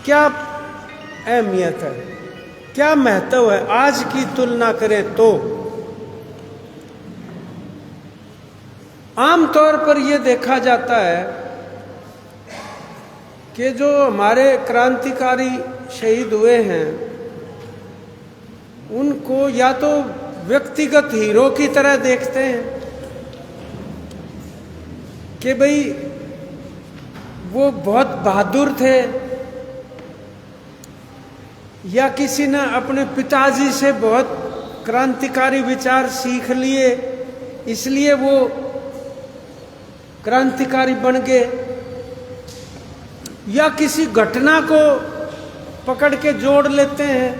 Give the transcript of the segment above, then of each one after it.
क्या अहमियत है, क्या महत्व है आज की तुलना करें तो। आमतौर पर यह देखा जाता है कि जो हमारे क्रांतिकारी शहीद हुए हैं उनको या तो व्यक्तिगत हीरो की तरह देखते हैं कि भाई वो बहुत बहादुर थे, या किसी ने अपने पिताजी से बहुत क्रांतिकारी विचार सीख लिए इसलिए वो क्रांतिकारी बन गए, या किसी घटना को पकड़ के जोड़ लेते हैं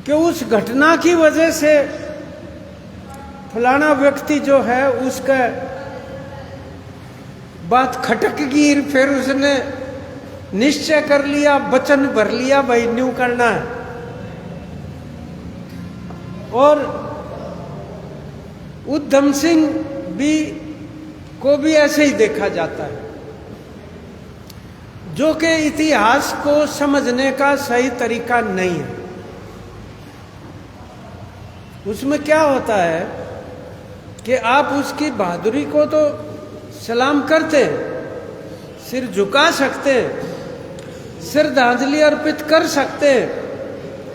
कि उस घटना की वजह से फलाना व्यक्ति जो है उसका बात खटक गई, फिर उसने निश्चय कर लिया, वचन भर लिया भाई न्यू करना है। और उधम सिंह भी को भी ऐसे ही देखा जाता है, जो कि इतिहास को समझने का सही तरीका नहीं है। उसमें क्या होता है कि आप उसकी बहादुरी को तो सलाम करते, सिर झुका सकते, श्रद्धांजलि अर्पित कर सकते,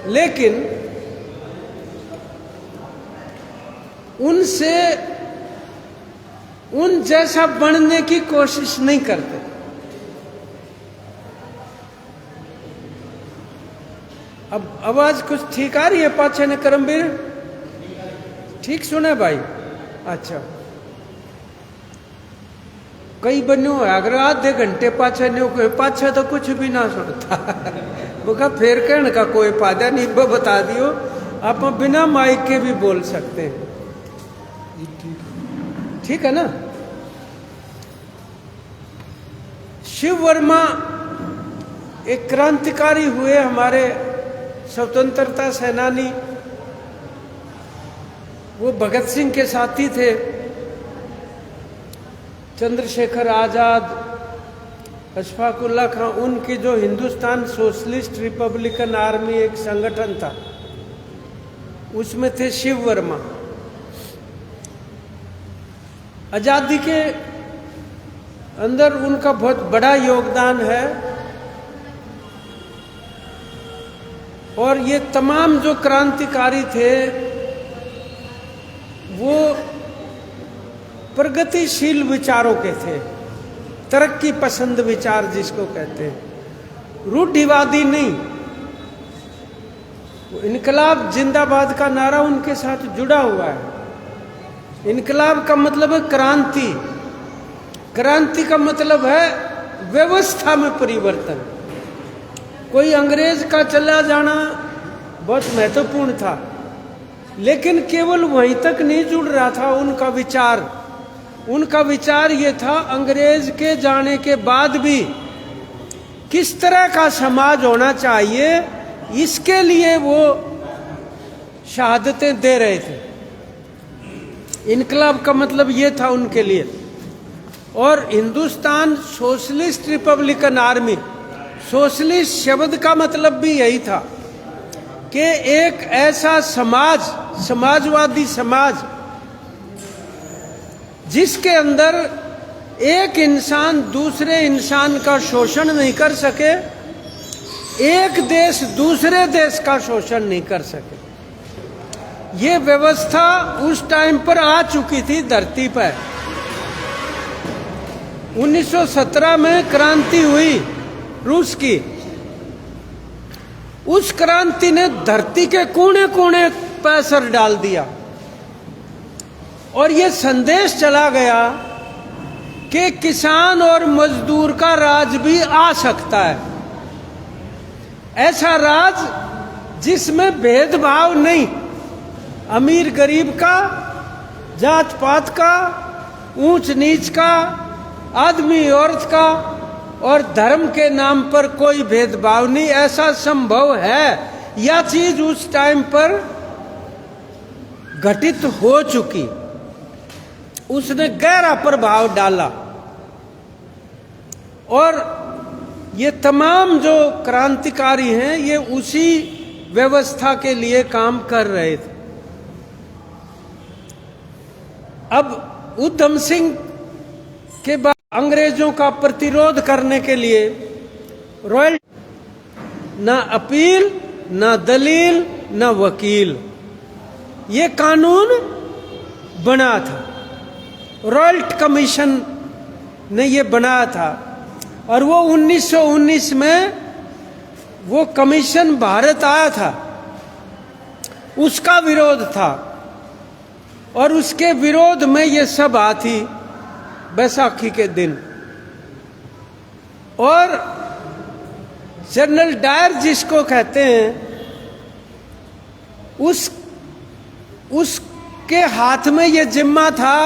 लेकिन उनसे उन जैसा बनने की कोशिश नहीं करते। अब आवाज कुछ ठीक आ रही है पाछे ने करमवीर? ठीक सुने भाई? अच्छा, कई बनो अगर आधे घंटे पाछे नहीं कोई पाछे तो कुछ भी ना सुनता वो कहा फिर कहने का कोई फायदा नहीं, बता दियो आप बिना माइक के भी बोल सकते हैं, ठीक है ना। शिव वर्मा एक क्रांतिकारी हुए, हमारे स्वतंत्रता सेनानी, वो भगत सिंह के साथी थे, चंद्रशेखर आजाद, अशफाक उल्लाह खां, उनकी जो हिंदुस्तान सोशलिस्ट रिपब्लिकन आर्मी एक संगठन था उसमें थे शिव वर्मा। आजादी के अंदर उनका बहुत बड़ा योगदान है, और ये तमाम जो क्रांतिकारी थे वो प्रगतिशील विचारों के थे, तरक्की पसंद विचार जिसको कहते हैं, रूढ़िवादी नहीं। इनकलाब जिंदाबाद का नारा उनके साथ जुड़ा हुआ है। इनकलाब का मतलब है क्रांति, क्रांति का मतलब है व्यवस्था में परिवर्तन। कोई अंग्रेज का चला जाना बहुत महत्वपूर्ण था, लेकिन केवल वहीं तक नहीं जुड़ रहा था उनका विचार। उनका विचार ये था अंग्रेज के जाने के बाद भी किस तरह का समाज होना चाहिए, इसके लिए वो शहादतें दे रहे थे। इनकलाब का मतलब ये था उनके लिए। और Hindustan socialist Republican army, socialist शब्द का मतलब भी यही था कि एक ऐसा समाज, समाजवादी समाज, जिसके अंदर एक इंसान दूसरे इंसान का शोषण नहीं कर सके, एक देश दूसरे देश का शोषण नहीं कर सके। ये व्यवस्था उस टाइम पर आ चुकी थी धरती पर। 1917 में क्रांति हुई रूस की। उस क्रांति ने धरती के कोने कोने पर असर डाल दिया, और ये संदेश चला गया कि किसान और मजदूर का राज भी आ सकता है। ऐसा राज जिसमें भेदभाव नहीं, अमीर गरीब का, जात पात का, ऊंच नीच का, आदमी औरत का, और धर्म के नाम पर कोई भेदभाव नहीं। ऐसा संभव है, यह चीज उस टाइम पर घटित हो चुकी। उसने गहरा प्रभाव डाला, और ये तमाम जो क्रांतिकारी हैं ये उसी व्यवस्था के लिए काम कर रहे थे। अब उधम सिंह के बाद अंग्रेजों का प्रतिरोध करने के लिए रॉयल ना अपील, ना दलील, ना वकील, ये कानून बना था। रॉयल कमीशन ने ये बनाया था और वो 1919 में वो कमीशन भारत आया था, उसका विरोध था और उसके विरोध में ये सभा थी बैसाखी के दिन। और जनरल डायर जिसको कहते हैं उसके हाथ में ये जिम्मा था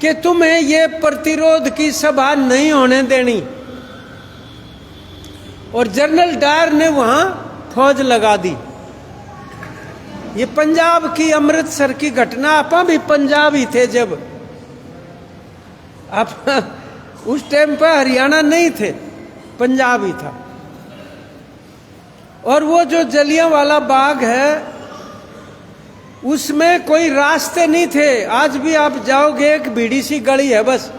कि तुम्हें ये प्रतिरोध की सभा नहीं होने देनी। और जनरल डायर ने वहां फौज लगा दी। ये पंजाब की अमृतसर की घटना, आप भी पंजाब ही थे जब, आप उस टाइम पर हरियाणा नहीं थे, पंजाब ही था। और वो जो जलियांवाला बाग है उसमें कोई रास्ते नहीं थे। आज भी आप जाओगे एक भीड़ी सी गली है बस,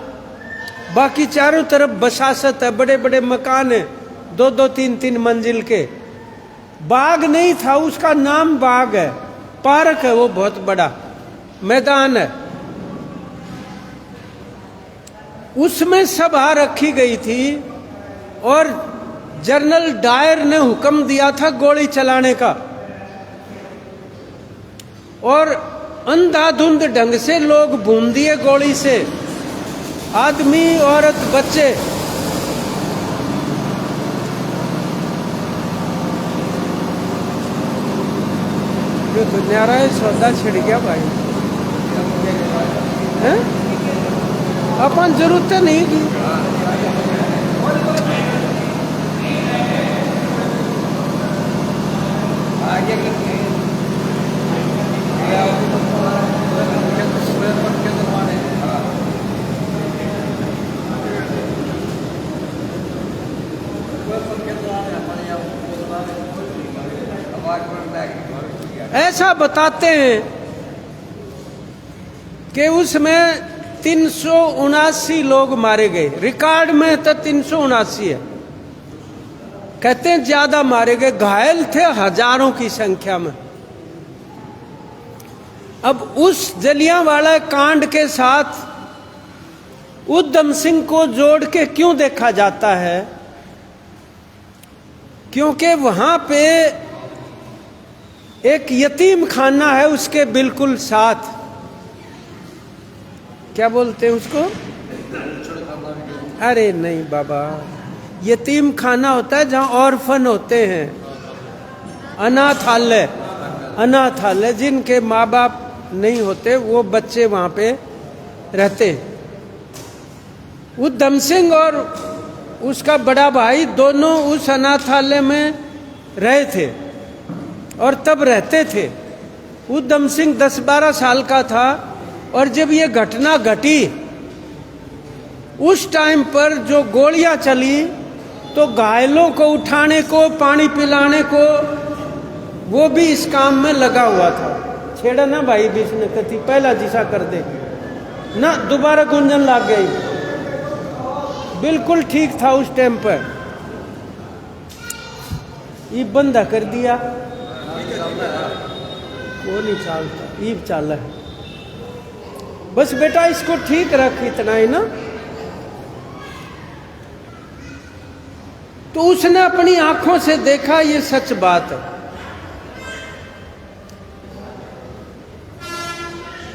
बाकी चारों तरफ बसासत है, बड़े बड़े मकान है, 2-2, 3-3 मंजिल के। बाग नहीं था, उसका नाम बाग है, पार्क है, वो बहुत बड़ा मैदान है। उसमें सभा रखी गई थी और जनरल डायर ने हुक्म दिया था गोली चलाने का। और अंधाधुंध ढंग से लोग भून दिए गोली से, आदमी, औरत, बच्चे। जो तो न्यारा सौदा छिड़ गया भाई, हैं? अपन जरूरत नहीं की। ऐसा बताते हैं कि उसमें 379 लोग मारे गए। रिकॉर्ड में तो 379 है, कहते हैं ज्यादा मारे गए, घायल थे हजारों की संख्या में। अब उस जलियांवाला कांड के साथ उधम सिंह को जोड़ के क्यों देखा जाता है? क्योंकि वहां पे एक यतीम खाना है उसके बिल्कुल साथ, क्या बोलते हैं उसको? अरे नहीं बाबा, यतीम खाना होता है जहां ऑर्फन होते हैं, अनाथालय, अनाथालय जिनके माँ बाप नहीं होते वो बच्चे वहां पे रहते हैं। उधम सिंह और उसका बड़ा भाई दोनों उस अनाथालय में रहे थे और तब रहते थे। उधम सिंह 10-12 साल का था और जब ये घटना घटी उस टाइम पर जो गोलियां चली तो घायलों को उठाने को, पानी पिलाने को, वो भी इस काम में लगा हुआ था। छेड़ा ना भाई बीच में कथी पहला जिसा कर दे ना, दोबारा गुंजन लग गई। बिल्कुल ठीक था उस टाइम पर, ये बंदा कर दिया, वो नहीं चलता, ईब चाल है। बस बेटा इसको ठीक रख, इतना ही ना। तो उसने अपनी आंखों से देखा, ये सच बात है।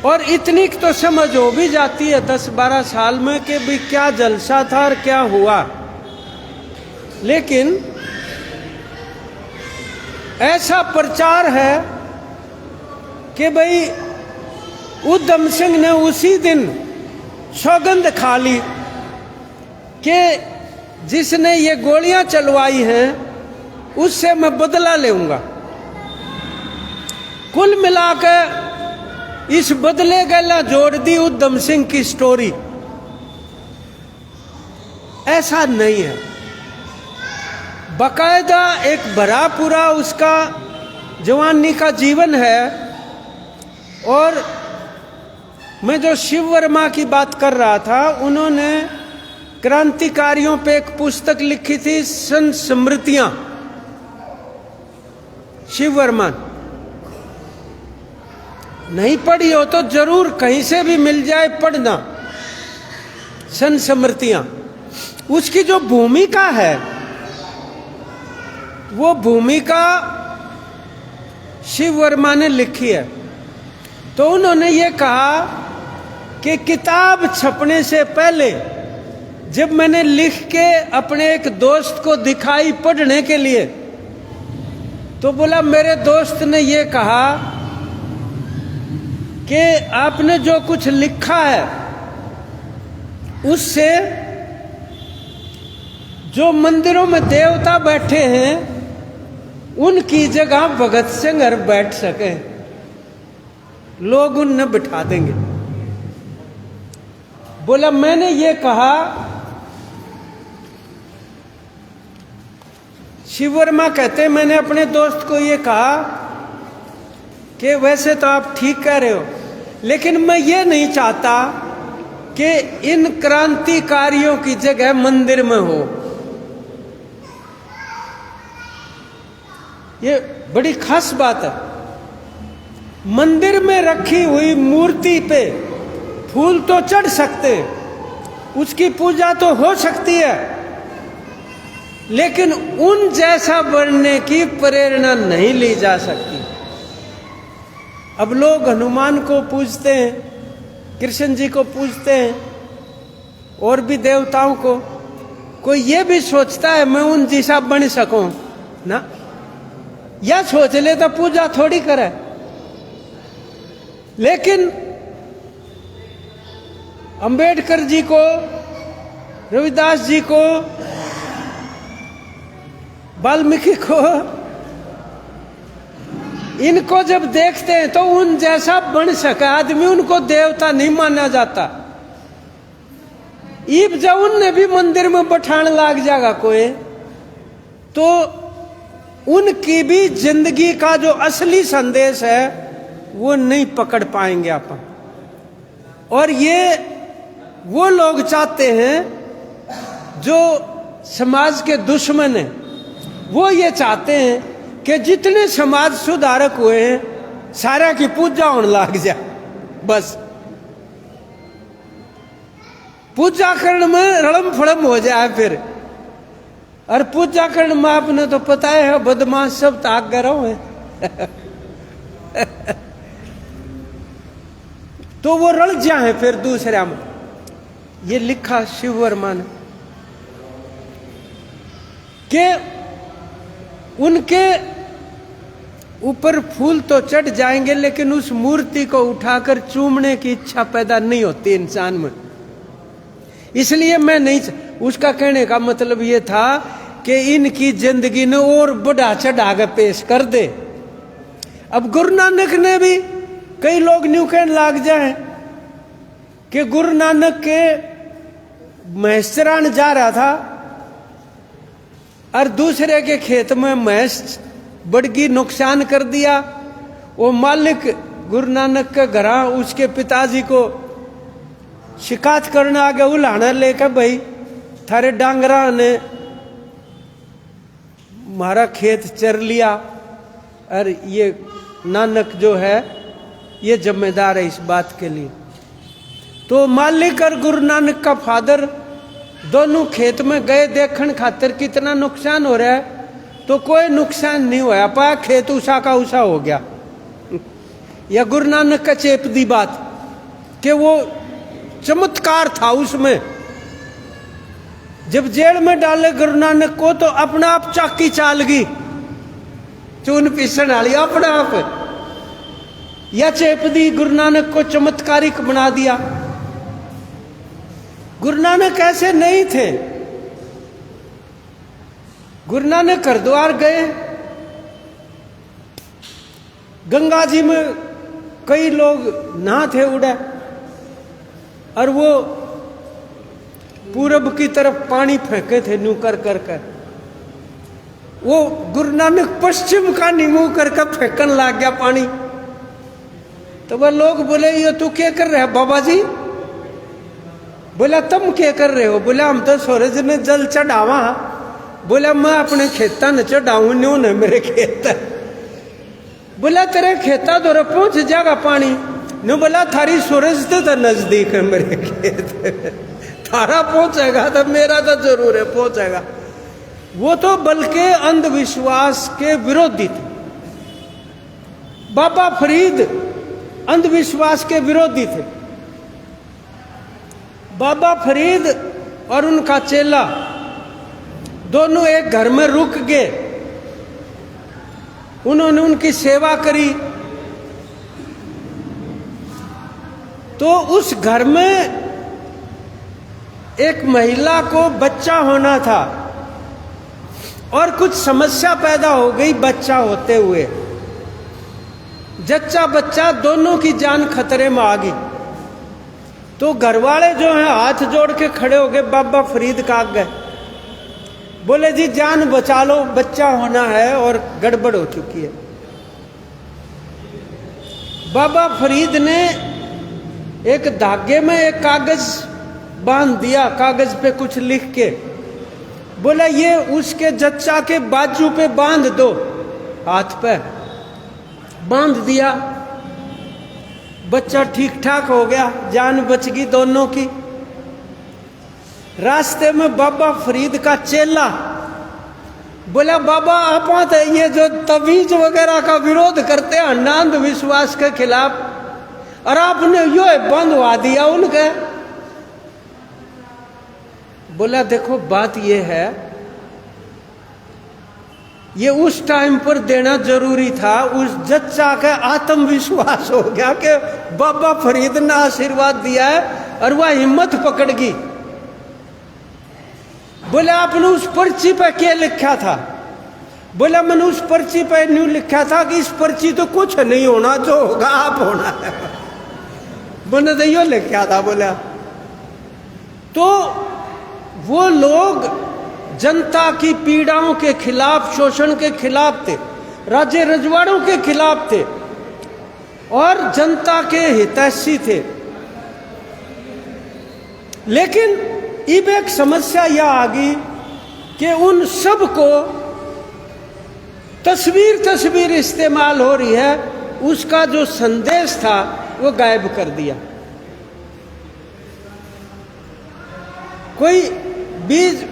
और इतनी तो समझ हो भी जाती है 10-12 साल में कि भाई क्या जलसा था और क्या हुआ। लेकिन ऐसा प्रचार है कि भाई उधम सिंह ने उसी दिन सौगंध खा ली कि जिसने ये गोलियां चलवाई हैं उससे मैं बदला लूंगा। कुल मिलाकर इस बदले गला जोड़ दी उधम सिंह की स्टोरी। ऐसा नहीं है, बाकायदा एक भरा पूरा उसका जवानी का जीवन है। और मैं जो शिव वर्मा की बात कर रहा था, उन्होंने क्रांतिकारियों पे एक पुस्तक लिखी थी, स्मृतियां, शिव वर्मा। नहीं पढ़ी हो तो जरूर कहीं से भी मिल जाए पढ़ना, स्मृतियां। उसकी जो भूमिका है, वो भूमिका शिव वर्मा ने लिखी है। तो उन्होंने ये कहा कि किताब छपने से पहले जब मैंने लिख के अपने एक दोस्त को दिखाई पढ़ने के लिए, तो बोला, मेरे दोस्त ने ये कहा कि आपने जो कुछ लिखा है उससे जो मंदिरों में देवता बैठे हैं उनकी जगह भगत सिंह बैठ सके, लोग उन्हें बिठा देंगे। बोला, मैंने ये कहा, शिव वर्मा कहते हैं, मैंने अपने दोस्त को ये कहा कि वैसे तो आप ठीक कह रहे हो, लेकिन मैं ये नहीं चाहता कि इन क्रांतिकारियों की जगह मंदिर में हो। ये बड़ी खास बात है। मंदिर में रखी हुई मूर्ति पे फूल तो चढ़ सकते, उसकी पूजा तो हो सकती है, लेकिन उन जैसा बनने की प्रेरणा नहीं ली जा सकती। अब लोग हनुमान को पूजते हैं, कृष्ण जी को पूजते हैं, और भी देवताओं को। कोई ये भी सोचता है मैं उन जैसा बन सकूं ना, या सोच ले तो पूजा थोड़ी करे। लेकिन अंबेडकर जी को, रविदास जी को, वाल्मीकि को, इनको जब देखते हैं तो उन जैसा बन सके आदमी, उनको देवता नहीं माना जाता। ईब जब उनने भी मंदिर में बैठाने लग जाएगा कोई, तो उनकी भी जिंदगी का जो असली संदेश है वो नहीं पकड़ पाएंगे अपन। और ये वो लोग चाहते हैं जो समाज के दुश्मन हैं, वो ये चाहते हैं कि जितने समाज सुधारक हुए हैं सारा की पूजा होने लग जाए। बस पूजा करने में रड़म फड़म हो जाए फिर। और पूजा करने में आपने तो पता है बदमाश सब ताक गए हैं तो वो रल जाए फिर दूसरा में। ये लिखा शिव वर्मा ने कि उनके ऊपर फूल तो चढ़ जाएंगे, लेकिन उस मूर्ति को उठाकर चूमने की इच्छा पैदा नहीं होती इंसान में। इसलिए मैं नहीं, उसका कहने का मतलब ये था कि इनकी जिंदगी ने और बढ़ा चढ़ा के पेश कर दे। अब गुरु नानक ने भी, कई लोग न्यू कहने लग जाए कि गुरु नानक के महेशरान जा रहा था और दूसरे के खेत में महेश बड़गी नुकसान कर दिया। वो मालिक गुरु नानक के घर उसके पिताजी को शिकायत करने आगे, उलाना लेकर, भाई थारे डांगरा ने हमारा खेत चर लिया और ये नानक जो है ये जिम्मेदार है इस बात के लिए। तो मालिक और गुरु नानक का फादर दोनों खेत में गए देखने खातिर कितना नुकसान हो रहा है, तो कोई नुकसान नहीं होया पाया, खेत उषा का उषा हो गया। या गुरु नानक का चेप दी बात कि वो चमत्कार था उसमें। जब जेल में डाले गुरु नानक को तो अपना आप चाकी चाल गई, चून पीसन वाली अपने आप। या चेप दी गुरु नानक को चमत्कारिक बना दिया। गुरु नानक ऐसे नहीं थे। गुरु नानक हरिद्वार गए, गंगा जी में कई लोग नहा थे उड़े, और वो पूरब की तरफ पानी फेंके थे न्यू कर कर कर। वो गुरु नानक पश्चिम का मुंह करके फेंकन लग गया पानी। तो वह लोग बोले ये तू क्या कर रहे हो बाबा जी? बोला तुम क्या कर रहे हो? बोला हम तो सूरज ने जल चढ़ावा। बोला मैं अपने खेता न चढ़ाऊ न्यू न मेरे खेत। बोला तेरे खेता दौरे पहुंच जाएगा पानी नो। बोला थारी सूरज तो नजदीक है मेरे खेत, थारा पहुंचेगा तो मेरा तो जरूर है पहुंचेगा। वो तो बल्कि अंधविश्वास के विरोधी थे। बाबा फरीद अंधविश्वास के विरोधी थे। बाबा फरीद और उनका चेला दोनों एक घर में रुक गए। उन्होंने उनकी सेवा करी। तो उस घर में एक महिला को बच्चा होना था और कुछ समस्या पैदा हो गई बच्चा होते हुए। जच्चा बच्चा दोनों की जान खतरे में आ गई। तो घरवाले जो हैं हाथ जोड़ के खड़े हो गए बाबा फरीद का आगे। बोले जी जान बचा लो, बच्चा होना है और गड़बड़ हो चुकी है। बाबा फरीद ने एक धागे में एक कागज बांध दिया, कागज पे कुछ लिख के। बोला ये उसके जच्चा के बाजू पे बांध दो, हाथ पे बांध दिया। बच्चा ठीक ठाक हो गया, जान बच गई दोनों की। रास्ते में बाबा फरीद का चेला बोला बाबा आप ये जो तवीज वगैरह का विरोध करते हैं अंध विश्वास के खिलाफ, और आपने यो बंधवा दिया उनके। बोला देखो बात ये है, ये उस टाइम पर देना जरूरी था। उस जच्चा का आत्मविश्वास हो गया कि बाबा फरीद ने आशीर्वाद दिया है और वह हिम्मत पकड़ गई। बोला आपने उस पर्ची पर क्या लिखा था? बोला मैंने उस पर्ची पर न्यू लिखा था कि इस पर्ची तो कुछ नहीं होना, जो होगा आप होना है। मैंने तो यो लिखा था। बोला तो वो लोग जनता की पीड़ाओं के खिलाफ, शोषण के खिलाफ थे, राज्य रजवाड़ों के खिलाफ थे और जनता के हितैषी थे। लेकिन अब एक समस्या यह आ गई कि उन सब को तस्वीर इस्तेमाल हो रही है, उसका जो संदेश था वो गायब कर दिया। कोई बीज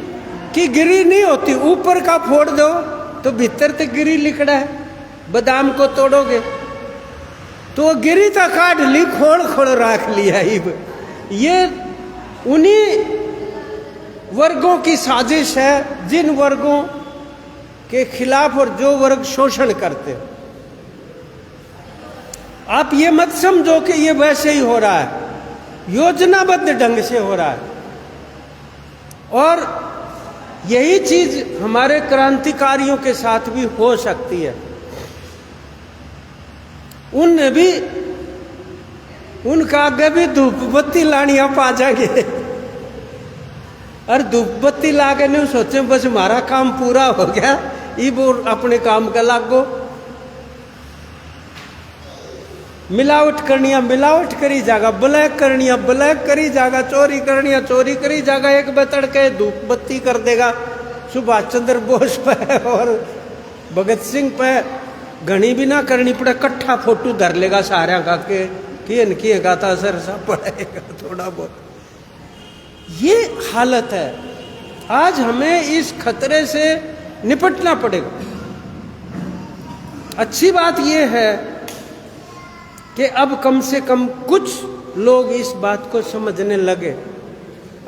की गिरी नहीं होती, ऊपर का फोड़ दो तो भीतर तक गिरी लिकड़ा है। बादाम को तोड़ोगे तो गिरी तक काट ली, खोड़ खोड़ रख लिया। ये उन्हीं वर्गों की साजिश है जिन वर्गों के खिलाफ और जो वर्ग शोषण करते। आप ये मत समझो कि ये वैसे ही हो रहा है, योजनाबद्ध ढंग से हो रहा है। और यही चीज हमारे क्रांतिकारियों के साथ भी हो सकती है। उनने भी, उनका आगे भी धूप बत्ती लानिया पा जाएंगे और धूप बत्ती लाके नहीं सोचे बस हमारा काम पूरा हो गया, ये वो अपने काम का लागो। मिलावट करनिया मिलावट करी जागा, ब्लैक करनिया ब्लैक करी जागा, चोरी करनिया चोरी करी जागा। एक बतड़ के धूप बत्ती कर देगा सुभाष चंद्र बोस पे और भगत सिंह पे। घनी भी ना करनी पड़े, कट्ठा फोटो धर लेगा सारा का के किए गाता असर सा पड़ेगा थोड़ा बहुत। ये हालत है। आज हमें इस खतरे से निपटना पड़ेगा। अच्छी बात यह है कि अब कम से कम कुछ लोग इस बात को समझने लगे।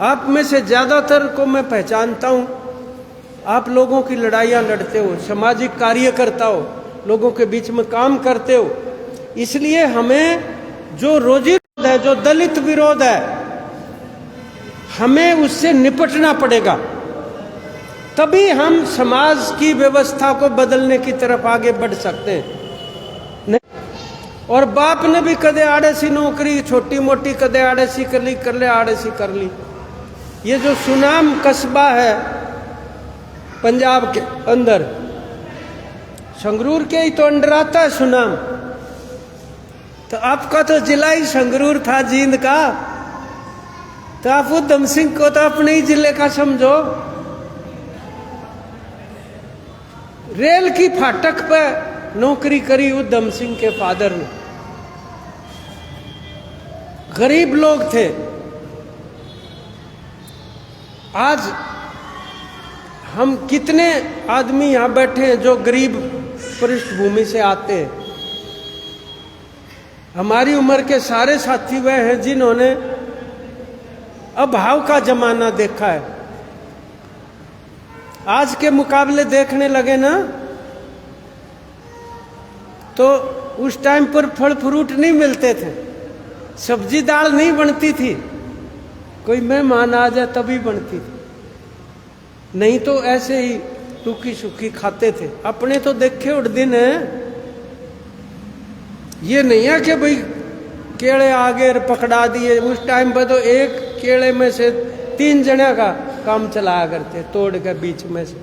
आप में से ज्यादातर को मैं पहचानता हूं, आप लोगों की लड़ाइयां लड़ते हो, सामाजिक कार्य करता हो, लोगों के बीच में काम करते हो। इसलिए हमें जो रोजी विरोध है, जो दलित विरोध है, हमें उससे निपटना पड़ेगा। तभी हम समाज की व्यवस्था को बदलने की तरफ आगे बढ़ सकते हैं। और बाप ने भी कदे आड़े सी नौकरी छोटी मोटी कदे आड़े सी कर ले आड़े सी कर ली। ये जो सुनाम कस्बा है पंजाब के अंदर, संगरूर के ही तो अंडर आता है सुनाम। तो आपका तो जिला ही संगरूर था जींद का, तो आप उधम सिंह को तो अपने ही जिले का समझो। रेल की फाटक पर नौकरी करी उधम सिंह के फादर ने। गरीब लोग थे। आज हम कितने आदमी यहां बैठे हैं जो गरीब पृष्ठभूमि से आते हैं। हमारी उम्र के सारे साथी वह हैं जिन्होंने अभाव का जमाना देखा है। आज के मुकाबले देखने लगे ना तो उस टाइम पर फल फ्रूट नहीं मिलते थे, सब्जी दाल नहीं बनती थी, कोई मेहमान आ जाए तभी बनती थी, नहीं तो ऐसे ही टूकी सूखी खाते थे। अपने तो देखे उठ दिन है, ये नहीं है कि भाई केले आगे पकड़ा दिए। उस टाइम पर तो एक केले में से 3 जने का काम चलाया करते, तोड़ के बीच में से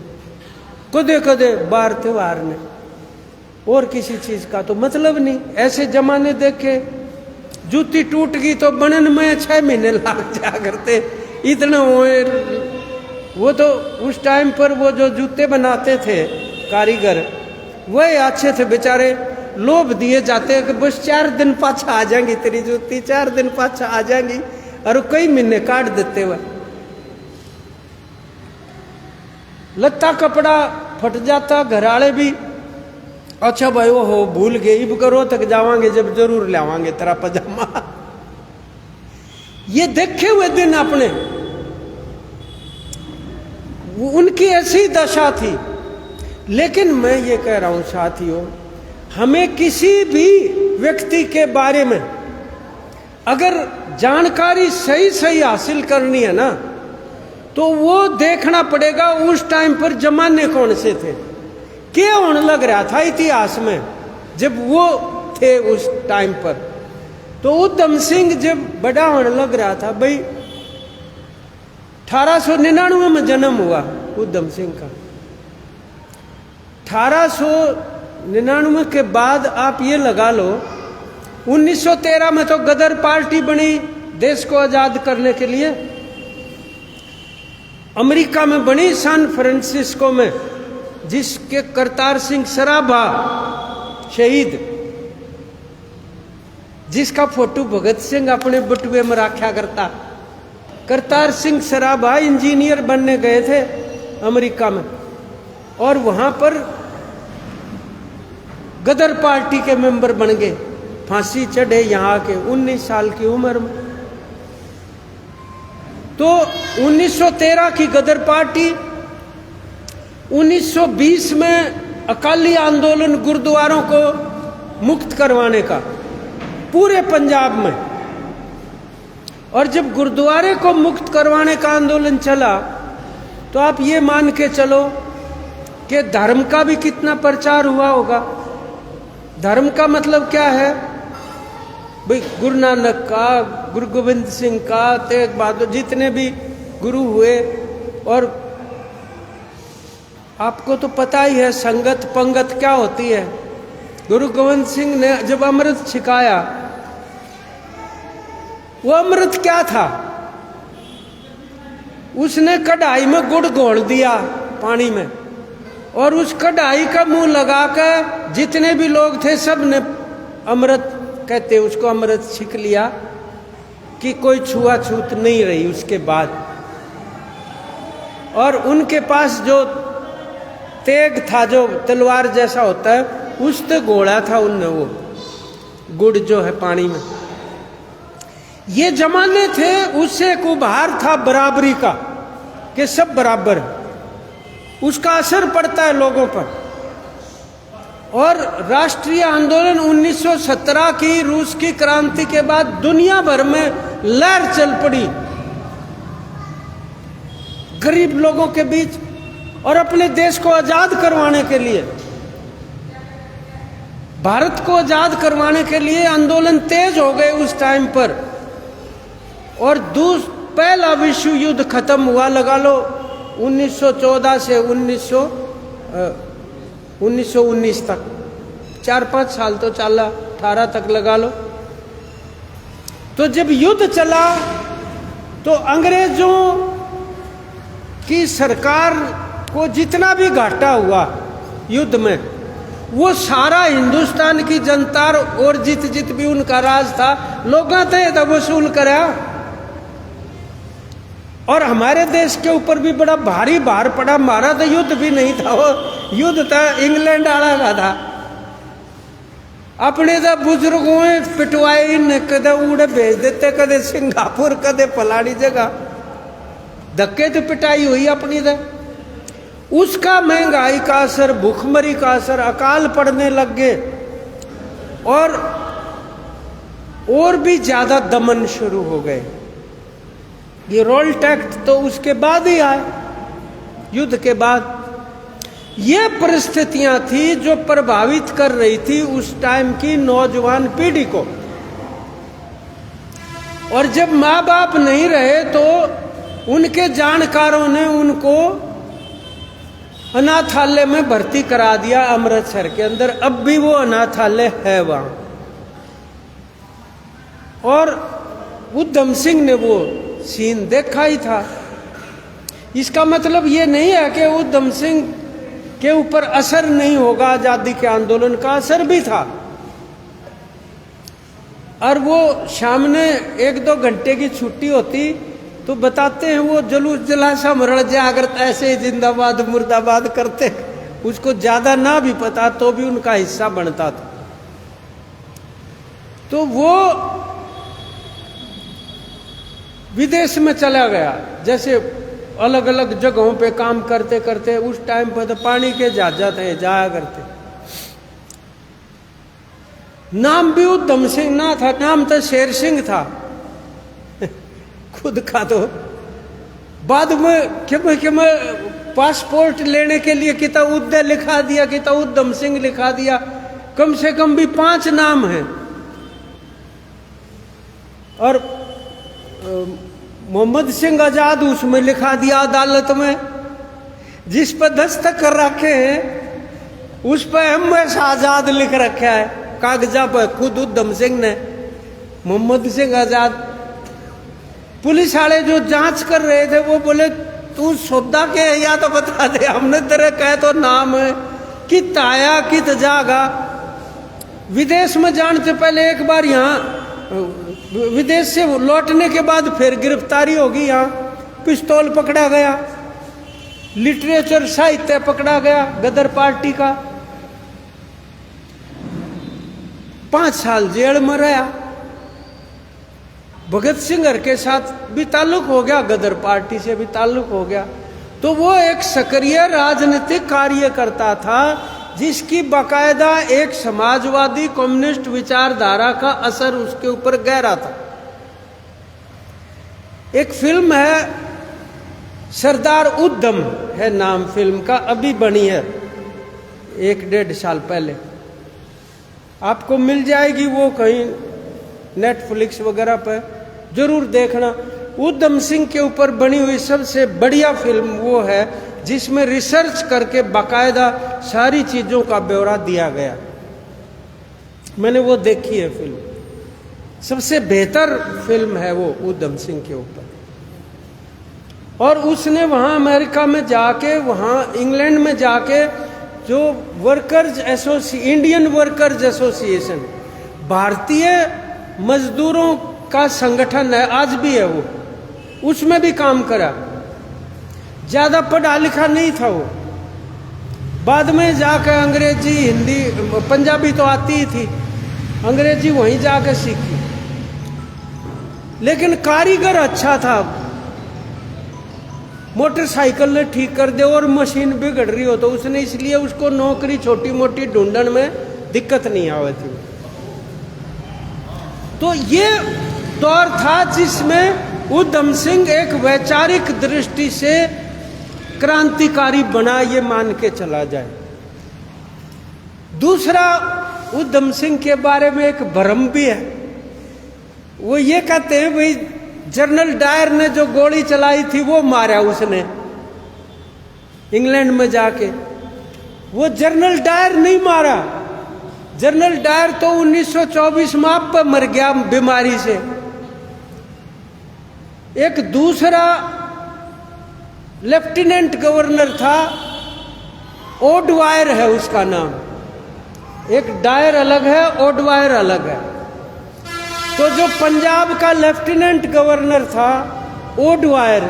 कदे कदे बार त्योहार ने, और किसी चीज का तो मतलब नहीं। ऐसे जमाने देखे, जूती टूट गई तो बनन में 6 महीने लग जाया करते, इतना वो तो उस टाइम पर वो जो जूते बनाते थे कारीगर, वही अच्छे थे बेचारे। लोभ दिए जाते कि बस 4 दिन पाछा आ जाएंगी तेरी जूती, 4 दिन पाछा आ जाएंगी, और कई महीने काट देते हुए। लत्ता कपड़ा फट जाता, घराले भी अच्छा भाई वो हो भूल गए, इब करो तक जावांगे जब जरूर लावांगे तेरा पजामा। ये देखे हुए दिन अपने, उनकी ऐसी दशा थी। लेकिन मैं ये कह रहा हूं साथियों, हमें किसी भी व्यक्ति के बारे में अगर जानकारी सही सही हासिल करनी है ना, तो वो देखना पड़ेगा उस टाइम पर जमाने कौन से थे, क्या होने लग रहा था इतिहास में जब वो थे उस टाइम पर। तो उधम सिंह जब बड़ा होने लग रहा था, भाई 1899 में जन्म हुआ उधम सिंह का। 1899 के बाद आप ये लगा लो 1913 में तो गदर पार्टी बनी देश को आजाद करने के लिए, अमेरिका में बनी सैन फ्रांसिस्को में, जिसके करतार सिंह सराभा शहीद, जिसका फोटो भगत सिंह अपने बटुए में रखा करता। करतार सिंह सराभा इंजीनियर बनने गए थे अमेरिका में, और वहां पर गदर पार्टी के मेंबर बन गए, फांसी चढ़े यहां के 19 साल की उम्र में। तो 1913 की गदर पार्टी, 1920 में अकाली आंदोलन गुरुद्वारों को मुक्त करवाने का पूरे पंजाब में, और जब गुरुद्वारे को मुक्त करवाने का आंदोलन चला तो आप ये मान के चलो कि धर्म का भी कितना प्रचार हुआ होगा। धर्म का मतलब क्या है भाई, गुरु नानक का, गुरु गोविंद सिंह का, तेग बहादुर, जितने भी गुरु हुए। और आपको तो पता ही है संगत पंगत क्या होती है। गुरु गोविंद सिंह ने जब अमृत छिकाया, वो अमृत क्या था, उसने कढ़ाई में गुड़ घोल दिया पानी में, और उस कढ़ाई का मुंह लगाकर जितने भी लोग थे सब ने अमृत कहते उसको अमृत छिक लिया, कि कोई छुआछूत नहीं रही उसके बाद। और उनके पास जो तेग था, जो तलवार जैसा होता है, उससे घोड़ा था उनने वो गुड़ जो है पानी में। ये जमाने थे, उससे एक उभार था बराबरी का कि सब बराबर है, उसका असर पड़ता है लोगों पर। और राष्ट्रीय आंदोलन 1917 की रूस की क्रांति के बाद दुनिया भर में लहर चल पड़ी गरीब लोगों के बीच, और अपने देश को आजाद करवाने के लिए, भारत को आजाद करवाने के लिए आंदोलन तेज हो गए उस टाइम पर। और पहला विश्व युद्ध खत्म हुआ, लगा लो 1914 से 1919 तक, 4-5 साल तो चला, 18 तक लगा लो। तो जब युद्ध चला तो अंग्रेजों की सरकार को जितना भी घाटा हुआ युद्ध में, वो सारा हिंदुस्तान की जनता और जित भी उनका राज था, लोगों ने वसूल करा। और हमारे देश के ऊपर भी बड़ा भारी भार पड़ा। हमारा तो युद्ध भी नहीं था, वो युद्ध था इंग्लैंड वाला का था। अपने तो बुजुर्गों पिटवाए, इन कदे उड़े भेज देते, कदे सिंगापुर, कदे फलानी जगह, धक्के तो पिटाई हुई अपनी तो। उसका महंगाई का असर, भूखमरी का असर, अकाल पड़ने लग गए और भी ज्यादा दमन शुरू हो गए। ये रोल्ट एक्ट तो उसके बाद ही आए, युद्ध के बाद। ये परिस्थितियां थी जो प्रभावित कर रही थी उस टाइम की नौजवान पीढ़ी को। और जब माँ बाप नहीं रहे तो उनके जानकारों ने उनको अनाथालय में भर्ती करा दिया अमृतसर के अंदर। अब भी वो अनाथालय है वहां। और उधम सिंह ने वो सीन देखा ही था। इसका मतलब ये नहीं है कि उधम सिंह के ऊपर असर नहीं होगा, आजादी के आंदोलन का असर भी था। और वो शाम ने 1-2 घंटे की छुट्टी होती तो बताते हैं वो जुलूस जलासा मरड़ जागृत ऐसे ही जिंदाबाद मुर्दाबाद करते, उसको ज्यादा ना भी पता तो भी उनका हिस्सा बनता था। तो वो विदेश में चला गया, जैसे अलग अलग जगहों पे काम करते करते। उस टाइम पर तो पानी के जहाज थे, जाया करते। नाम भी उधम सिंह ना था, नाम तो शेर सिंह था खुद का। तो बाद में क्यों पासपोर्ट लेने के लिए कितना उदय लिखा दिया, कितना उधम सिंह लिखा दिया। कम से कम भी 5 नाम हैं। और मोहम्मद सिंह आजाद उसमें लिखा दिया अदालत में, जिस पर दस्तखत कर रखे हैं उस पर एमएस आजाद लिख रखा है कागजा पर, खुद उधम सिंह ने। मोहम्मद सिंह आजाद। पुलिस वाले जो जांच कर रहे थे वो बोले तू सौदा के या तो बता दे, हमने तेरे कहे तो नाम है, कित आया कित जागा। विदेश में जाने से पहले एक बार यहाँ, विदेश से लौटने के बाद फिर गिरफ्तारी होगी। यहाँ पिस्तौल पकड़ा गया, लिटरेचर साहित्य पकड़ा गया गदर पार्टी का। 5 साल जेल में रहा। भगत सिंह के साथ भी ताल्लुक हो गया, गदर पार्टी से भी ताल्लुक हो गया। तो वो एक सक्रिय राजनीतिक कार्यकर्ता था जिसकी बाकायदा एक समाजवादी कम्युनिस्ट विचारधारा का असर उसके ऊपर गहरा था। एक फिल्म है सरदार उधम है नाम फिल्म का, अभी बनी है 1-1.5 साल पहले। आपको मिल जाएगी वो कहीं नेटफ्लिक्स वगैरह पर, जरूर देखना। उधम सिंह के ऊपर बनी हुई सबसे बढ़िया फिल्म वो है जिसमें रिसर्च करके बाकायदा सारी चीजों का ब्यौरा दिया गया। मैंने वो देखी है फिल्म, सबसे बेहतर फिल्म है वो उधम सिंह के ऊपर। और उसने वहां अमेरिका में जाके, वहां इंग्लैंड में जाके जो इंडियन वर्कर्स एसोसिएशन, भारतीय मजदूरों का संगठन है, आज भी है वो, उसमें भी काम करा। ज्यादा पढ़ा लिखा नहीं था वो। बाद में जाकर अंग्रेजी, हिंदी, पंजाबी तो आती ही थी, अंग्रेजी वहीं जाकर सीखी। लेकिन कारीगर अच्छा था। मोटरसाइकिल ने ठीक कर दे और मशीन बिगड़ रही हो तो उसने, इसलिए उसको नौकरी छोटी मोटी ढूंढने में दिक्कत नहीं आवे थी। तो ये दौर था जिसमें उधम सिंह एक वैचारिक दृष्टि से क्रांतिकारी बना, ये मान के चला जाए। दूसरा, उधम सिंह के बारे में एक भ्रम भी है। वो ये कहते हैं भाई जनरल डायर ने जो गोली चलाई थी वो मारा उसने इंग्लैंड में जाके। वो जनरल डायर नहीं मारा। जनरल डायर तो 1924 में आप पर मर गया बीमारी से। एक दूसरा लेफ्टिनेंट गवर्नर था, ओडवायर है उसका नाम। एक डायर अलग है, ओडवायर अलग है। तो जो पंजाब का लेफ्टिनेंट गवर्नर था ओडवायर,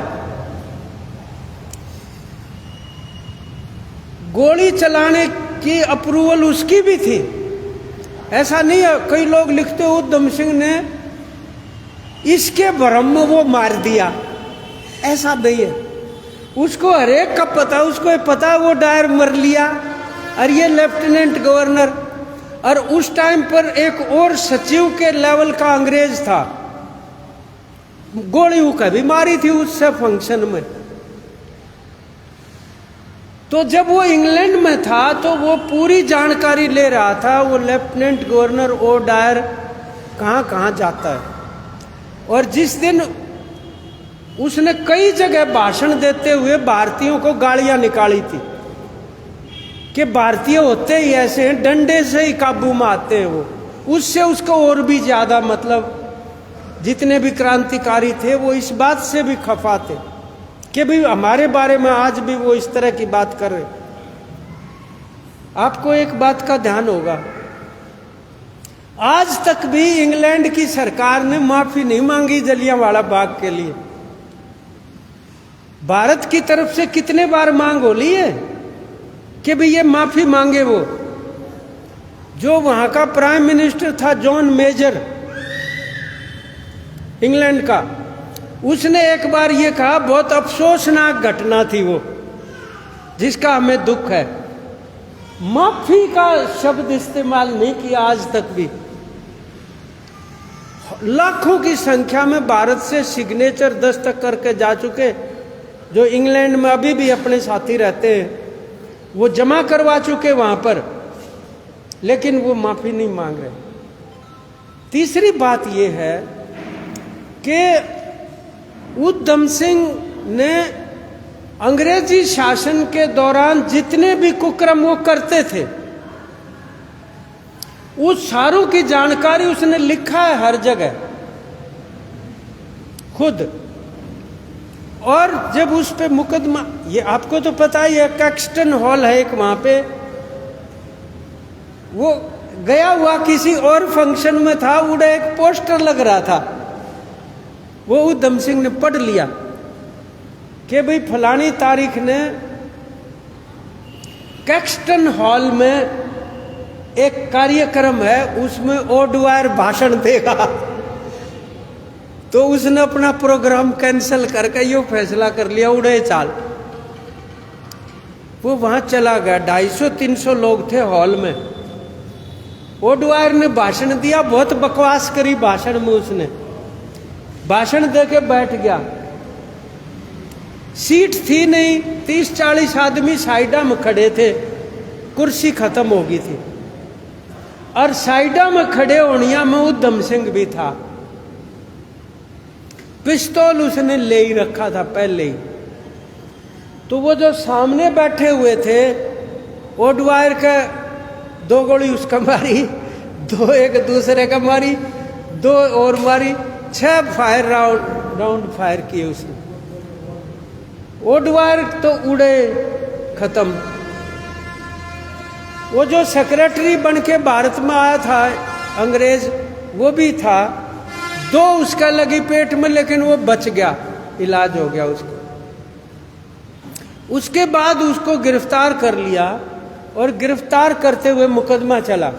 गोली चलाने की अप्रूवल उसकी भी थी। ऐसा नहीं है, कई लोग लिखते हो उधम सिंह ने इसके भ्रम में वो मार दिया, ऐसा नहीं है। उसको हरेक का पता, उसको पता वो डायर मर लिया और ये लेफ्टिनेंट गवर्नर। और उस टाइम पर एक और सचिव के लेवल का अंग्रेज था, गोली उका भी मारी थी उससे फंक्शन में। तो जब वो इंग्लैंड में था तो वो पूरी जानकारी ले रहा था, वो लेफ्टिनेंट गवर्नर ओ डायर कहाँ कहाँ जाता है। और जिस दिन उसने कई जगह भाषण देते हुए भारतीयों को गालियां निकाली थी कि भारतीय होते ही ऐसे हैं, डंडे से ही काबू में आते हैं वो। उससे उसको और भी ज्यादा, मतलब जितने भी क्रांतिकारी थे वो इस बात से भी खफा थे कि भी हमारे बारे में आज भी वो इस तरह की बात कर रहे। आपको एक बात का ध्यान होगा, आज तक भी इंग्लैंड की सरकार ने माफी नहीं मांगी जलियांवाला बाग के लिए। भारत की तरफ से कितने बार मांग हो ली है कि भी ये माफी मांगे। वो जो वहां का प्राइम मिनिस्टर था जॉन मेजर इंग्लैंड का, उसने एक बार ये कहा, बहुत अफसोसनाक घटना थी वो जिसका हमें दुख है। माफी का शब्द इस्तेमाल नहीं किया आज तक भी। लाखों की संख्या में भारत से सिग्नेचर दस्तखत करके जा चुके, जो इंग्लैंड में अभी भी अपने साथी रहते हैं, वो जमा करवा चुके वहां पर, लेकिन वो माफी नहीं मांग रहे। तीसरी बात यह है कि उधम सिंह ने अंग्रेजी शासन के दौरान जितने भी कुक्रम वो करते थे, उस सारों की जानकारी उसने लिखा है हर जगह खुद। और जब उस पे मुकदमा, ये आपको तो पता ही है, कैक्सटन हॉल है एक वहां पे, वो गया हुआ किसी और फंक्शन में था, उड़े एक पोस्टर लग रहा था, वो उधम सिंह ने पढ़ लिया कि भाई फलानी तारीख ने कैक्सटन हॉल में एक कार्यक्रम है, उसमें ओडवायर भाषण देगा। तो उसने अपना प्रोग्राम कैंसिल करके यो फैसला कर लिया, उड़े चाल। वो वहां चला गया, 250-300 लोग थे हॉल में। ओडवायर ने भाषण दिया, बहुत बकवास करी भाषण में। उसने भाषण दे के बैठ गया, सीट थी नहीं, 30-40 आदमी साइडा में खड़े थे, कुर्सी खत्म हो गई थी। और साइडा में खड़े होनिया में उधम सिंह भी था। पिस्तौल उसने ले ही रखा था पहले ही। तो वो जो सामने बैठे हुए थे, ओडवायर का 2 गोली उसका मारी, 2 एक दूसरे का मारी, 2 और मारी, 6 फायर राउंड फायर किए उसने। ओडवायर तो उड़े खत्म। वो जो सेक्रेटरी बन के भारत में आया था अंग्रेज, वो भी था, 2 उसका लगी पेट में, लेकिन वो बच गया, इलाज हो गया उसका। उसके बाद उसको गिरफ्तार कर लिया और गिरफ्तार करते हुए मुकदमा चला।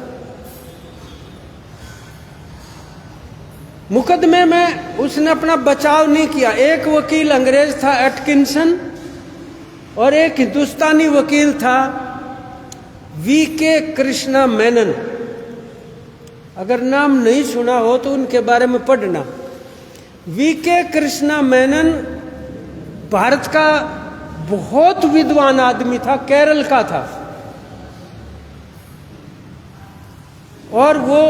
मुकदमे में उसने अपना बचाव नहीं किया। एक वकील अंग्रेज था एटकिंसन, और एक हिंदुस्तानी वकील था वीके कृष्णा मेनन। अगर नाम नहीं सुना हो तो उनके बारे में पढ़ना। वीके कृष्णा मेनन भारत का बहुत विद्वान आदमी था, केरल का था, और वो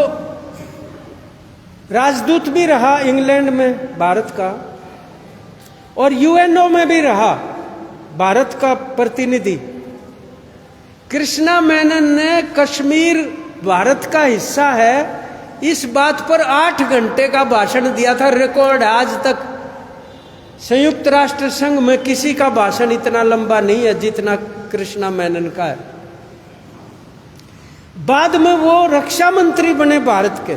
राजदूत भी रहा इंग्लैंड में भारत का, और यूएनओ में भी रहा भारत का प्रतिनिधि। कृष्णा मेनन ने कश्मीर भारत का हिस्सा है इस बात पर 8 घंटे का भाषण दिया था। रिकॉर्ड आज तक संयुक्त राष्ट्र संघ में किसी का भाषण इतना लंबा नहीं है जितना कृष्णा मेनन का है। बाद में वो रक्षा मंत्री बने भारत के।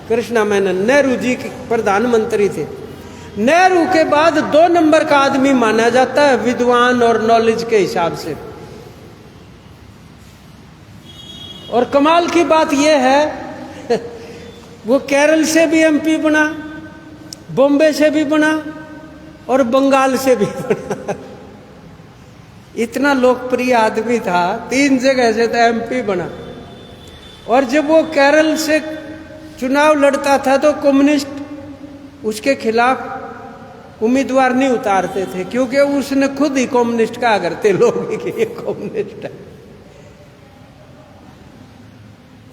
कृष्णा मेनन नेहरू जी के प्रधानमंत्री थे। नेहरू के बाद 2 नंबर का आदमी माना जाता है विद्वान और नॉलेज के हिसाब से। और कमाल की बात यह है वो केरल से भी एमपी बना, बॉम्बे से भी बना और बंगाल से भी बना। इतना लोकप्रिय आदमी था, 3 जगह से तो एमपी बना। और जब वो केरल से चुनाव लड़ता था तो कम्युनिस्ट उसके खिलाफ उम्मीदवार नहीं उतारते थे, क्योंकि उसने खुद ही कम्युनिस्ट कहा करते लोग कि ये कम्युनिस्ट है।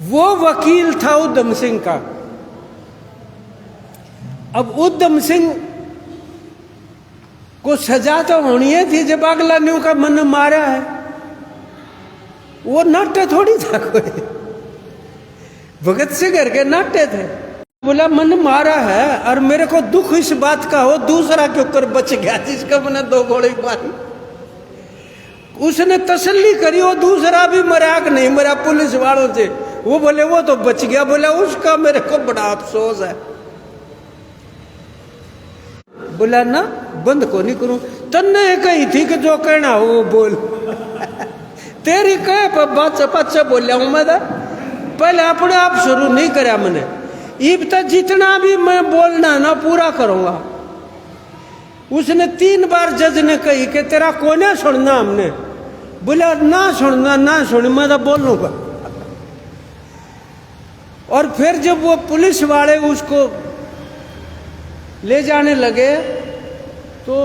वो वकील था उधम सिंह का। अब उधम सिंह को सजा तो होनी है थी जब अगला न्यू का मन मारा है। वो नाट्य थोड़ी था कोई, भगत सिंह करके नाट्य थे। बोला मन मारा है और मेरे को दुख इस बात का हो दूसरा क्यों कर बच गया जिसका मैंने 2 गोली मारी। उसने तसल्ली करी वो दूसरा भी मरा कि नहीं मरा पुलिस वालों से। वो बोले वो तो बच गया। बोला उसका मेरे को बड़ा अफसोस है। बोला ना बंद को नहीं करूं। तन्ने कही थी कि जो कहना हो वो बोल। तेरी कहे पर बाचा बोलिया हूं मैं। पहले अपने आप शुरू नहीं कराया मैंने। इब तक जितना भी मैं बोलना ना पूरा करूंगा। उसने 3 बार जज ने कही कि तेरा कोने सुनना हमने। बोला ना सुनना ना सुन मैं तो बोलूंगा। और फिर जब वो पुलिस वाले उसको ले जाने लगे तो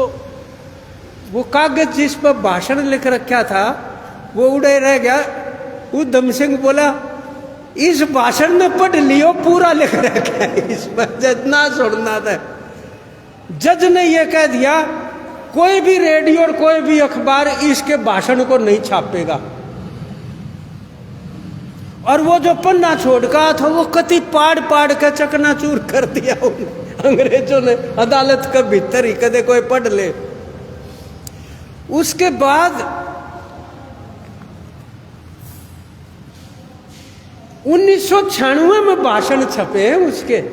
वो कागज जिस पर भाषण लिख रखा था वो उड़े रह गया। उधम सिंह बोला इस भाषण में पढ़ लियो पूरा लिख रखा है इस पर जज ना छोड़ना था। जज ने ये कह दिया कोई भी रेडियो और कोई भी अखबार इसके भाषण को नहीं छापेगा। और वो जो पन्ना छोड़ का था वो कति पाड़ पाड़ के चकनाचूर कर दिया अंग्रेजों ने अदालत के भीतर ही कदे कोई पढ़ ले। उसके बाद 1996 में भाषण छपे हैं उसके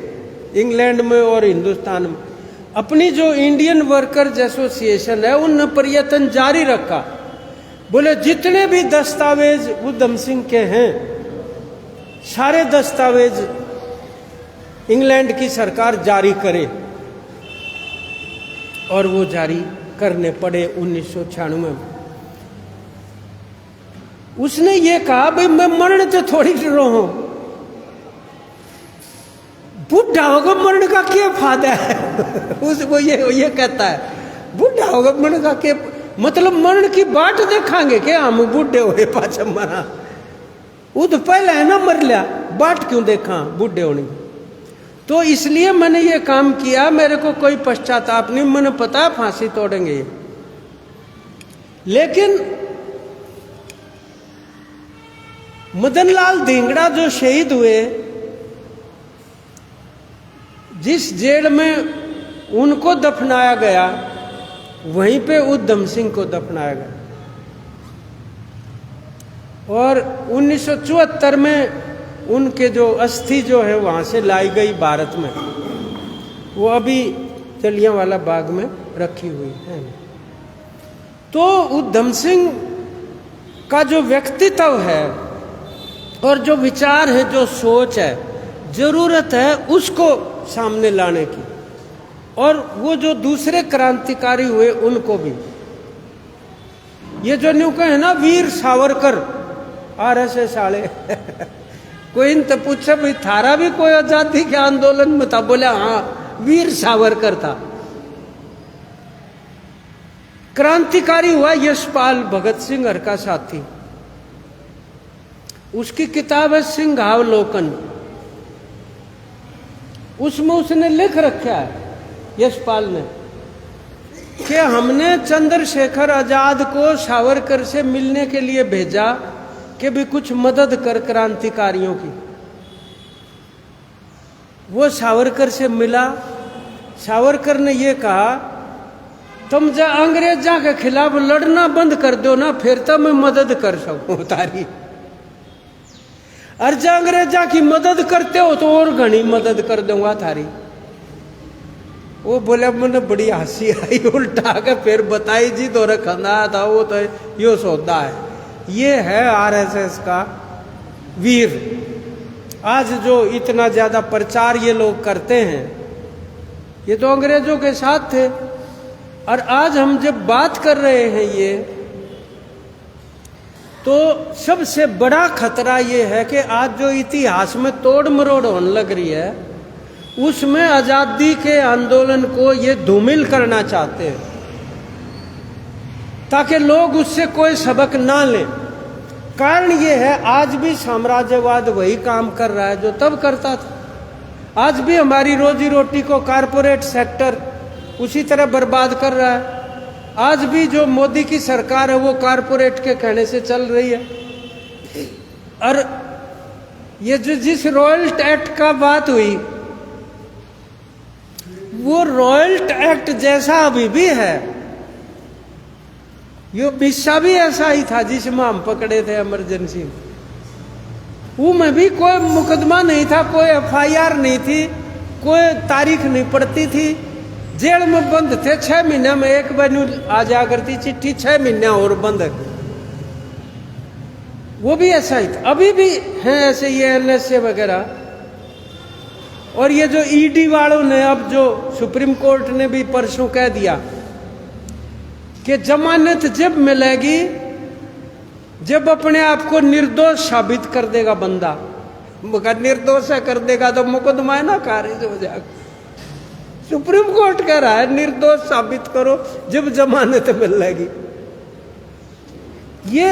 इंग्लैंड में और हिंदुस्तान में। अपनी जो इंडियन वर्कर्स एसोसिएशन है उनने प्रयत्न जारी रखा। बोले जितने भी दस्तावेज उधम सिंह के हैं सारे दस्तावेज इंग्लैंड की सरकार जारी करे। और वो जारी करने पड़े 1996 में। उसने ये कहा भाई मैं मरण तो थोड़ी रहूं, बुढ़ा होगा मरण का क्या फायदा है। वो ये कहता है बुढ़ा होगा मरण का क्या मतलब मरण की बाट देखांगे क्या हम बूढ़े हुए पाछे मरा। वो तो पहले है ना मर लिया बाट क्यों देखा बूढ़े होने। तो इसलिए मैंने ये काम किया। मेरे को कोई पश्चाताप नहीं। मैंने पता फांसी तोड़ेंगे ये। लेकिन मदनलाल धिंगड़ा जो शहीद हुए जिस जेल में उनको दफनाया गया वहीं पे उधम सिंह को दफनाया गया। और 1974 में उनके जो अस्थि जो है वहां से लाई गई भारत में। वो अभी जलियांवाला बाग में रखी हुई है। तो उधम सिंह का जो व्यक्तित्व है और जो विचार है जो सोच है जरूरत है उसको सामने लाने की। और वो जो दूसरे क्रांतिकारी हुए उनको भी ये जो न्यू कहे ना वीर सावरकर RSS वाले कोई इनसे पूछे भाई थारा भी कोई आजादी के आंदोलन में था। बोले हाँ वीर सावरकर था। क्रांतिकारी हुआ यशपाल भगत सिंह हर का साथी। उसकी किताब है सिंहावलोकन। उसमें उसने लिख रखा है यशपाल ने कि हमने चंद्रशेखर आजाद को सावरकर से मिलने के लिए भेजा कि भी कुछ मदद कर क्रांतिकारियों की। वो सावरकर से मिला। सावरकर ने ये कहा, तुम जा अंग्रेजा के खिलाफ लड़ना बंद कर दो ना, फिर तो मैं मदद कर सकूं तारी। और जो अंग्रेजा की मदद करते हो तो और घनी मदद कर दूंगा थारी। वो बोले, मैंने बड़ी हंसी आई, उल्टा के फिर बताई जी तो रखना था वो तो यो सौदा है। ये है आरएसएस का वीर। आज जो इतना ज्यादा प्रचार ये लोग करते हैं, ये तो अंग्रेजों के साथ थे। और आज हम जब बात कर रहे हैं ये, तो सबसे बड़ा खतरा ये है कि आज जो इतिहास में तोड़ मरोड़ होने लग रही है, उसमें आजादी के आंदोलन को ये धूमिल करना चाहते हैं ताकि लोग उससे कोई सबक ना लें। कारण ये है, आज भी साम्राज्यवाद वही काम कर रहा है जो तब करता था। आज भी हमारी रोजी रोटी को कारपोरेट सेक्टर उसी तरह बर्बाद कर रहा है। आज भी जो मोदी की सरकार है वो कारपोरेट के कहने से चल रही है। और ये जो जिस रॉयल एक्ट का बात हुई, वो रॉयल एक्ट जैसा अभी भी है। ये बिस्सा भी ऐसा ही था जिसमें हम पकड़े थे इमरजेंसी में। वो में भी कोई मुकदमा नहीं था, कोई एफआईआर नहीं थी, कोई तारीख नहीं पड़ती थी। जेल में बंद थे, 6 महीने में एक बार आ जा करती चिट्ठी, 6 महीने और बंद। वो भी ऐसा ही था। अभी भी हैं ऐसे ये एनएसए वगैरह। और ये जो ईडी वालों ने, अब जो सुप्रीम कोर्ट ने भी परसों कह दिया कि जमानत जब मिलेगी जब अपने आप को निर्दोष साबित कर देगा बंदा। मगर निर्दोष कर देगा तो मुकदमा ना खारिज हो जाएगा। सुप्रीम कोर्ट कह रहा है निर्दोष साबित करो जब जमानत मिलेगी। ये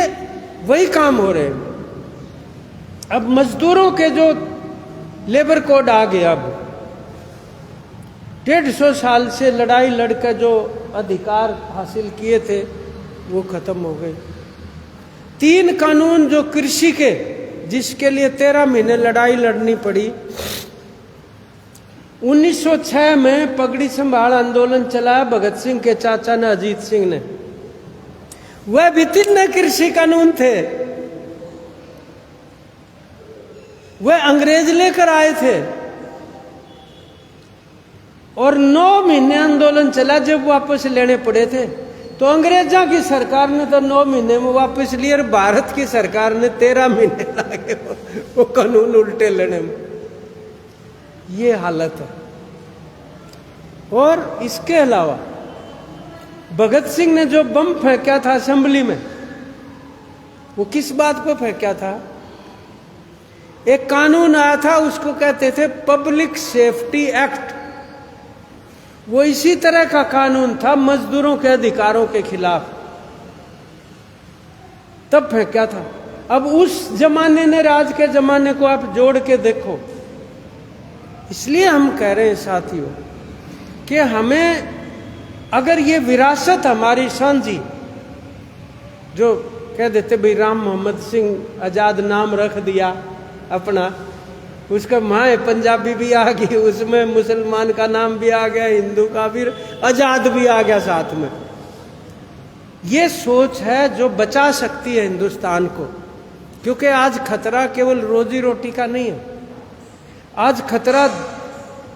वही काम हो रहे हैं। अब मजदूरों के जो लेबर कोड आ गया, अब 150 साल से लड़ाई लड़कर जो अधिकार हासिल किए थे वो खत्म हो गए। 3 कानून जो कृषि के, जिसके लिए 13 महीने लड़ाई लड़नी पड़ी। 1906 में पगड़ी संभाल आंदोलन चलाया भगत सिंह के चाचा ने, अजीत सिंह ने। वह भी 3 कृषि कानून थे, वह अंग्रेज लेकर आए थे। और 9 महीने आंदोलन चला। जब वापस लेने पड़े थे तो अंग्रेजों की सरकार ने तो 9 महीने में वापस लिए, और भारत की सरकार ने 13 महीने लगे वो कानून उल्टे लेने में। ये हालत है। और इसके अलावा भगत सिंह ने जो बम फेंका था असेंबली में, वो किस बात पर फेंका था? एक कानून आया था, उसको कहते थे पब्लिक सेफ्टी एक्ट। वो इसी तरह का कानून था मजदूरों के अधिकारों के खिलाफ, तब फेंका था। अब उस जमाने ने, आज के जमाने को आप जोड़ के देखो। इसलिए हम कह रहे हैं साथियों कि हमें, अगर ये विरासत हमारी साझी, जो कह देते भाई राम मोहम्मद सिंह आजाद नाम रख दिया अपना, उसका माँ पंजाबी भी आ गई, उसमें मुसलमान का नाम भी आ गया, हिंदू का भी, आजाद भी आ गया साथ में। ये सोच है जो बचा सकती है हिंदुस्तान को। क्योंकि आज खतरा केवल रोजी रोटी का नहीं है, आज खतरा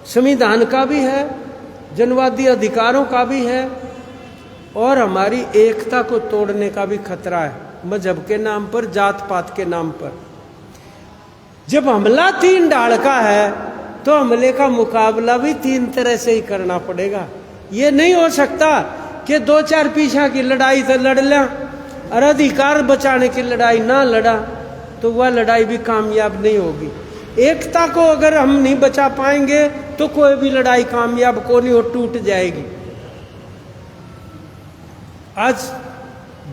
संविधान का भी है, जनवादी अधिकारों का भी है, और हमारी एकता को तोड़ने का भी खतरा है, मजहब के नाम पर, जात पात के नाम पर। जब हमला 3 डाल का है तो हमले का मुकाबला भी 3 तरह से ही करना पड़ेगा। ये नहीं हो सकता कि 2-4 पीछा की लड़ाई तो लड़ लें और अधिकार बचाने की लड़ाई ना लड़ा, तो वह लड़ाई भी कामयाब नहीं होगी। एकता को अगर हम नहीं बचा पाएंगे तो कोई भी लड़ाई कामयाब को नहीं, हो टूट जाएगी। आज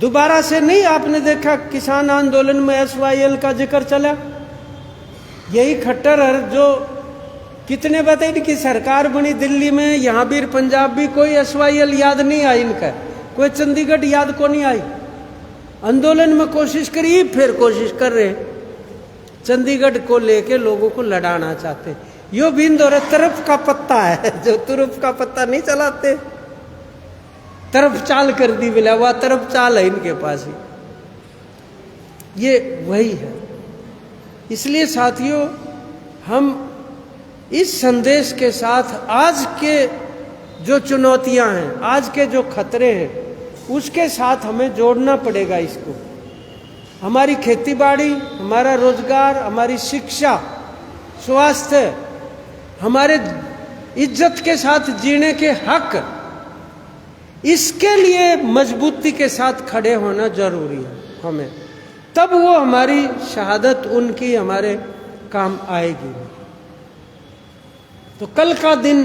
दोबारा से नहीं, आपने देखा किसान आंदोलन में SYL का जिक्र चला। यही खट्टर जो कितने बताए इनकी सरकार बनी दिल्ली में, यहाँ भी पंजाब भी, कोई SYL याद नहीं आई इनका, कोई चंडीगढ़ याद को नहीं आई। आंदोलन में कोशिश करी, फिर कोशिश कर रहे हैं, चंडीगढ़ को लेके लोगों को लड़ाना चाहते हैं। यो बिंद और तरफ का पत्ता है, जो तुरुफ का पत्ता नहीं चलाते, तरफ चाल कर दी बिला, वह तरफ चाल है इनके पास ही, ये वही है। इसलिए साथियों, हम इस संदेश के साथ आज के जो चुनौतियां हैं, आज के जो खतरे हैं, उसके साथ हमें जोड़ना पड़ेगा इसको। हमारी खेतीबाड़ी, हमारा रोजगार, हमारी शिक्षा, स्वास्थ्य, हमारे इज्जत के साथ जीने के हक, इसके लिए मजबूती के साथ खड़े होना जरूरी है हमें, तब वो हमारी शहादत उनकी हमारे काम आएगी। तो कल का दिन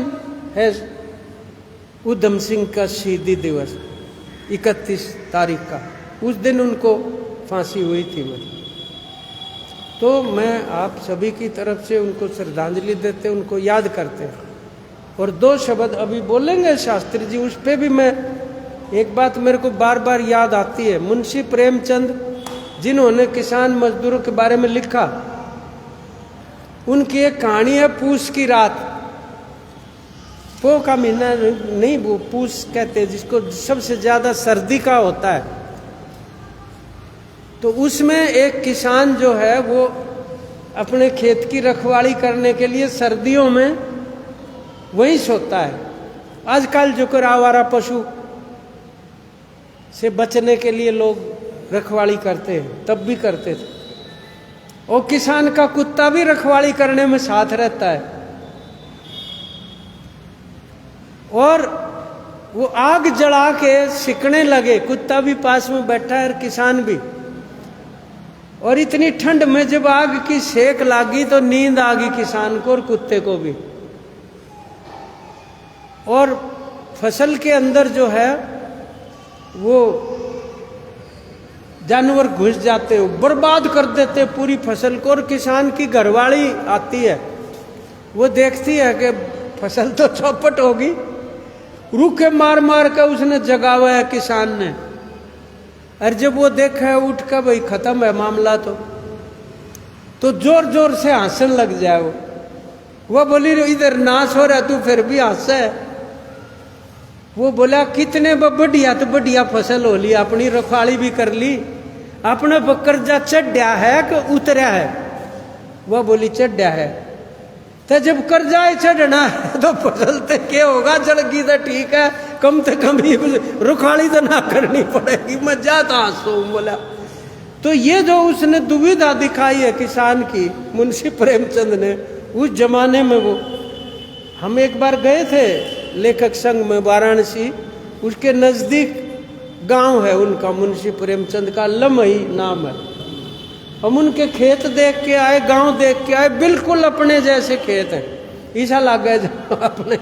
है उधम सिंह का शहीदी दिवस, 31 तारीख का, उस दिन उनको फांसी हुई थी। तो मैं आप सभी की तरफ से उनको श्रद्धांजलि देते, उनको याद करते हैं। और 2 शब्द अभी बोलेंगे शास्त्री जी, उस पे भी मैं एक बात मेरे को बार बार याद आती है। मुंशी प्रेमचंद, जिन्होंने किसान मजदूरों के बारे में लिखा, उनकी एक कहानी है पूस की रात। पो का महीना नहीं, वो पूस कहते हैं जिसको सबसे ज्यादा सर्दी का होता है। तो उसमें एक किसान जो है वो अपने खेत की रखवाली करने के लिए सर्दियों में वहीं सोता है। आजकल जो कर आवारा पशु से बचने के लिए लोग रखवाली करते हैं, तब भी करते थे। और किसान का कुत्ता भी रखवाली करने में साथ रहता है। और वो आग जला के सिकने लगे, कुत्ता भी पास में बैठा है और किसान भी। और इतनी ठंड में जब आग की सेक लागी तो नींद आ गई किसान को और कुत्ते को भी। और फसल के अंदर जो है वो जानवर घुस जाते हो, बर्बाद कर देते पूरी फसल को। और किसान की घरवाली आती है, वो देखती है कि फसल तो चौपट होगी, रुके मार मार कर उसने जगावा है किसान ने। और जब वो देखा है उठ कर, भाई खत्म है मामला, तो जोर जोर से हंसने लग जाए। वो बोली इधर नाश हो रहा, तू फिर भी हंसे। वो बोला कितने बढ़िया, तो बढ़िया फसल हो ली, अपनी रखवाली भी कर ली, अपने कर्जा चढ़ा है कि उतरा है। वह बोली चढ़ा है। तो जब कर्जा चढ़ना है तो फसल तो क्या होगा, जड़गी तो ठीक है, कम से कम ही रुखाली तो ना करनी पड़ेगी, मैं जाता हंसू। बोला तो ये जो उसने दुविधा दिखाई है किसान की, मुंशी प्रेमचंद ने, उस जमाने में वो, हम एक बार गए थे लेखक संघ में वाराणसी, उसके नजदीक गांव है उनका, मुंशी प्रेमचंद का लमही नाम है। हम उनके खेत देख के आए, गांव देख के आए, बिल्कुल अपने जैसे खेत हैं, ऐसा लग गया अपने।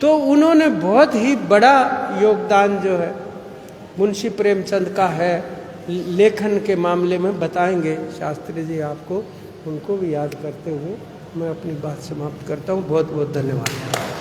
तो उन्होंने बहुत ही बड़ा योगदान जो है मुंशी प्रेमचंद का है लेखन के मामले में, बताएंगे शास्त्री जी आपको। उनको भी याद करते हुए मैं अपनी बात समाप्त करता हूँ। बहुत बहुत धन्यवाद।